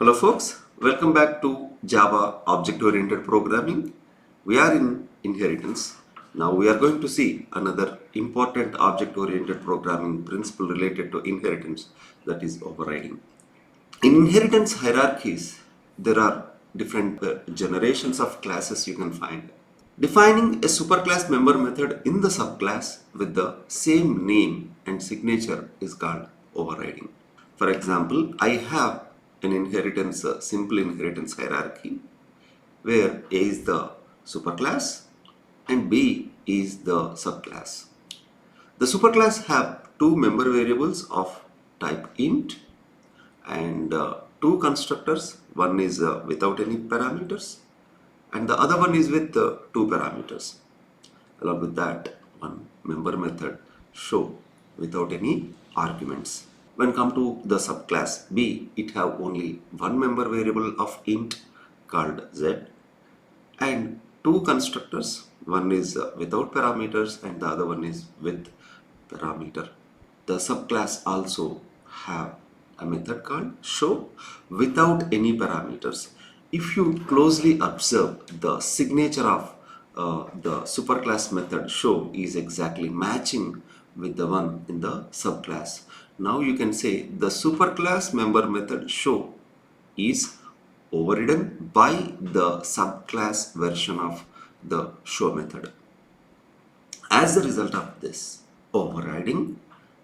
Hello folks, welcome back to Java Object-Oriented Programming. We are in inheritance. Now we are going to see another important object-oriented programming principle related to inheritance, that is overriding. In inheritance hierarchies, there are different generations of classes you can find. Defining a superclass member method in the subclass with the same name and signature is called overriding. For example, I have an inheritance, simple inheritance hierarchy where A is the superclass and B is the subclass. The superclass have two member variables of type int and two constructors. One is without any parameters and the other one is with two parameters. Along with that, one member method show without any arguments. When come to the subclass B, it have only one member variable of int called z and two constructors. One is without parameters and the other one is with parameter. The subclass also have a method called show without any parameters. If you closely observe, the signature of the superclass method show is exactly matching with the one in the subclass. Now you can say the superclass member method show is overridden by the subclass version of the show method. As a result of this overriding,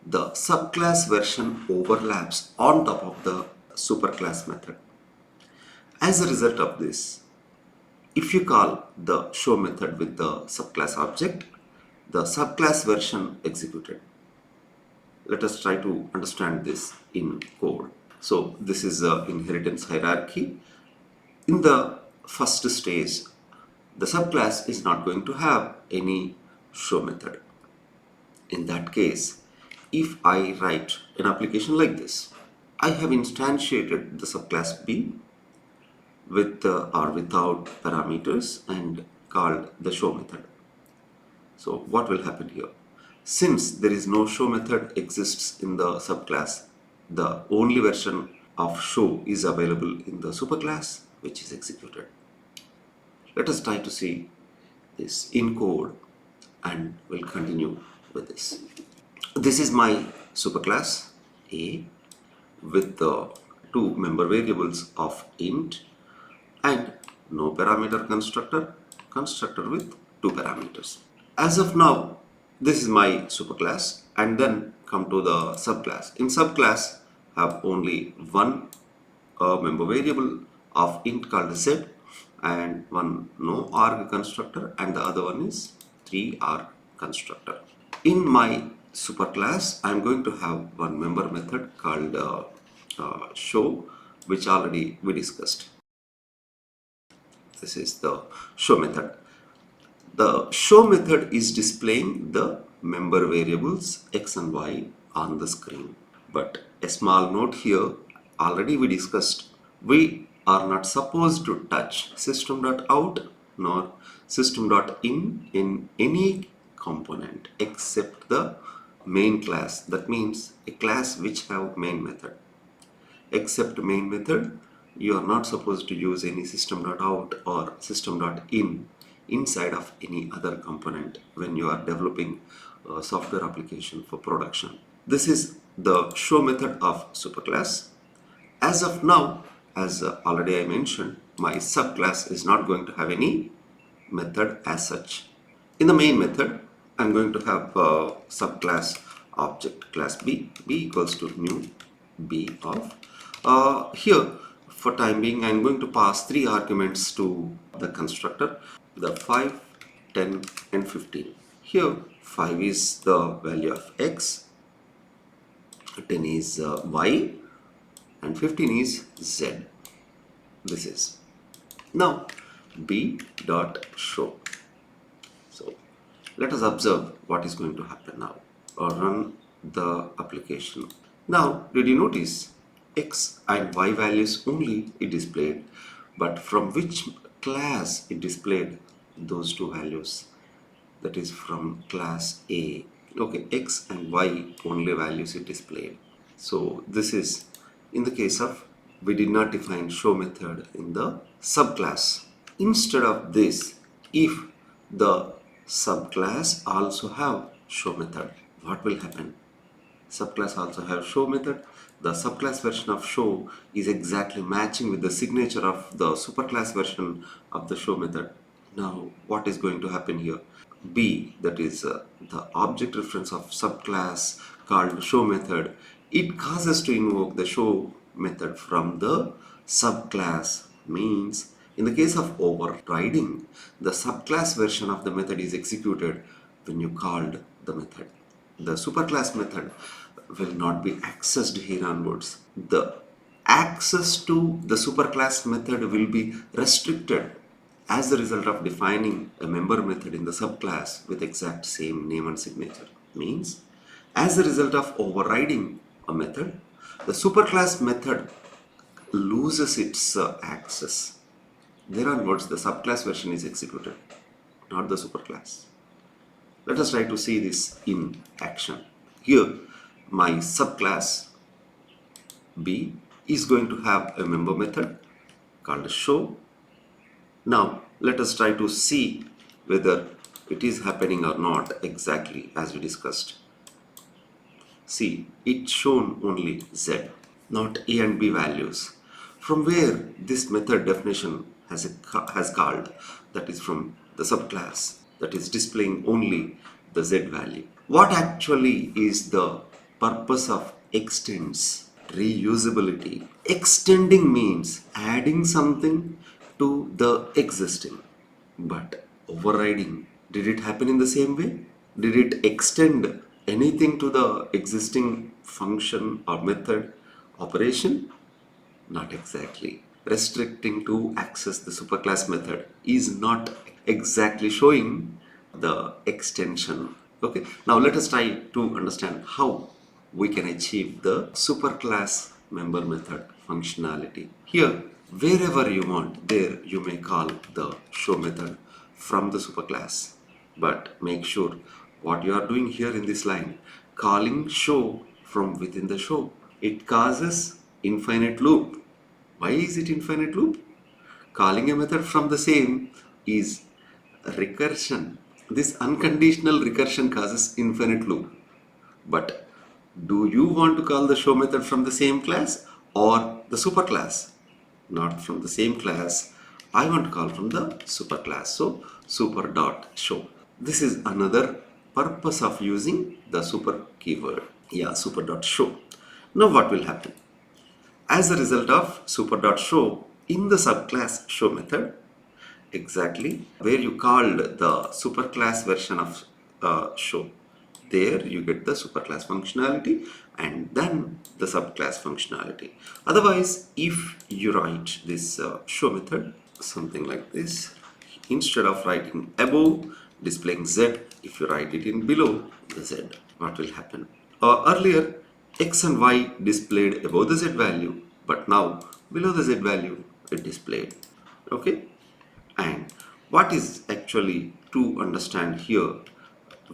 the subclass version overlaps on top of the superclass method. As a result of this, if you call the show method with the subclass object, the subclass version executed. Let us try to understand this in code. So this is the inheritance hierarchy. In the first stage, the subclass is not going to have any show method. In that case, if I write an application like this, I have instantiated the subclass B with or without parameters and called the show method. So what will happen here? Since there is no show method exists in the subclass, the only version of show is available in the superclass, which is executed. Let us try to see this in code and we'll continue with this. This is my superclass A with the two member variables of int and no parameter constructor with two parameters. As of now, this is my superclass and then come to the subclass. In subclass, have only one member variable of int called z and one no arg constructor and the other one is 3arg constructor. In my superclass, I am going to have one member method called show, which already we discussed. This is the show method. The show method is displaying the member variables x and y on the screen. But a small note here, already we discussed, we are not supposed to touch system.out nor system.in in any component except the main class. That means a class which have main method. Except main method, you are not supposed to use any system.out or system.in inside of any other component when you are developing a software application for production. This is the show method of superclass. As of now, as already I mentioned, my subclass is not going to have any method as such. In the main method, I'm going to have a subclass object class B equals to new B of. Here, for time being, I'm going to pass three arguments to the constructor, the 5, 10 and 15. Here, 5 is the value of x, 10 is y and 15 is z. This is. Now, b dot show. So, let us observe what is going to happen now or run the application. Now, did you notice x and y values only it displayed, but from which class it displayed those two values? That is from class A. Okay, x and y only values it displayed. So this is in the case of we did not define show method in the subclass. Instead of this, if the subclass also have show method, what will happen? Subclass also have show method. The subclass version of show is exactly matching with the signature of the superclass version of the show method. Now, what is going to happen here? B, that is the object reference of subclass called show method, it causes to invoke the show method from the subclass. Means in the case of overriding, the subclass version of the method is executed when you called the method. The superclass method will not be accessed here onwards. The access to the superclass method will be restricted as a result of defining a member method in the subclass with exact same name and signature. Means, as a result of overriding a method, the superclass method loses its access. There onwards, the subclass version is executed, not the superclass. Let us try to see this in action. Here, my subclass B is going to have a member method called show. Now, let us try to see whether it is happening or not exactly as we discussed. See, it's shown only Z, not A and B values. From where this method definition has called, that is from the subclass that is displaying only the Z value. What actually is the purpose of extends? Reusability. Extending means adding something to the existing. But overriding, did it happen in the same way? Did it extend anything to the existing function or method operation? Not exactly. Restricting to access the superclass method is not exactly showing the extension. Okay, now let us try to understand how we can achieve the superclass member method functionality. Here, wherever you want, there you may call the show method from the superclass. But make sure what you are doing here in this line, calling show from within the show, it causes infinite loop. Why is it infinite loop? Calling a method from the same is recursion. This unconditional recursion causes infinite loop. But do you want to call the show method from the same class or the superclass? Not from the same class. I want to call from the superclass. So super dot show. This is another purpose of using the super keyword. Yeah, super dot show. Now what will happen? As a result of super.show in the subclass show method, exactly where you called the superclass version of show, there you get the superclass functionality and then the subclass functionality. Otherwise, if you write this show method something like this, instead of writing above displaying Z, if you write it in below the Z, what will happen? Earlier, X and Y displayed above the Z value, but now below the Z value it displayed. Okay? And what is actually to understand here,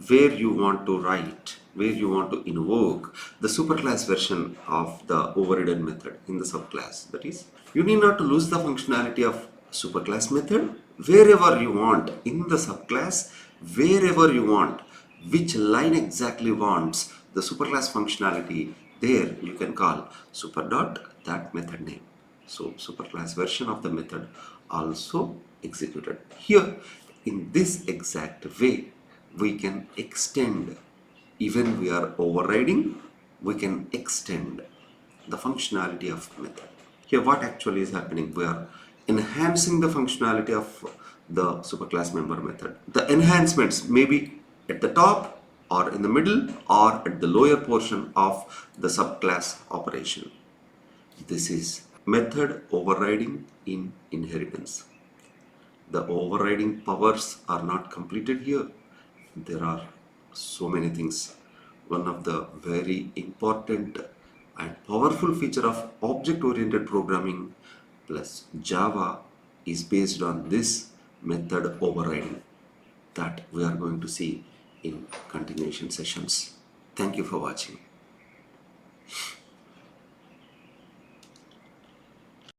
where you want to write, where you want to invoke the superclass version of the overridden method in the subclass. That is, you need not to lose the functionality of superclass method wherever you want in the subclass, wherever you want, which line exactly wants the superclass functionality, there you can call super dot that method name. So superclass version of the method also executed. Here in this exact way we can extend, even we are overriding, we can extend the functionality of method. Here what actually is happening, we are enhancing the functionality of the superclass member method. The enhancements may be at the top or in the middle or at the lower portion of the subclass operation. This is method overriding in inheritance. The overriding powers are not completed here. There are so many things. One of the very important and powerful feature of object-oriented programming plus Java is based on this method overriding that we are going to see in continuation sessions. Thank you for watching.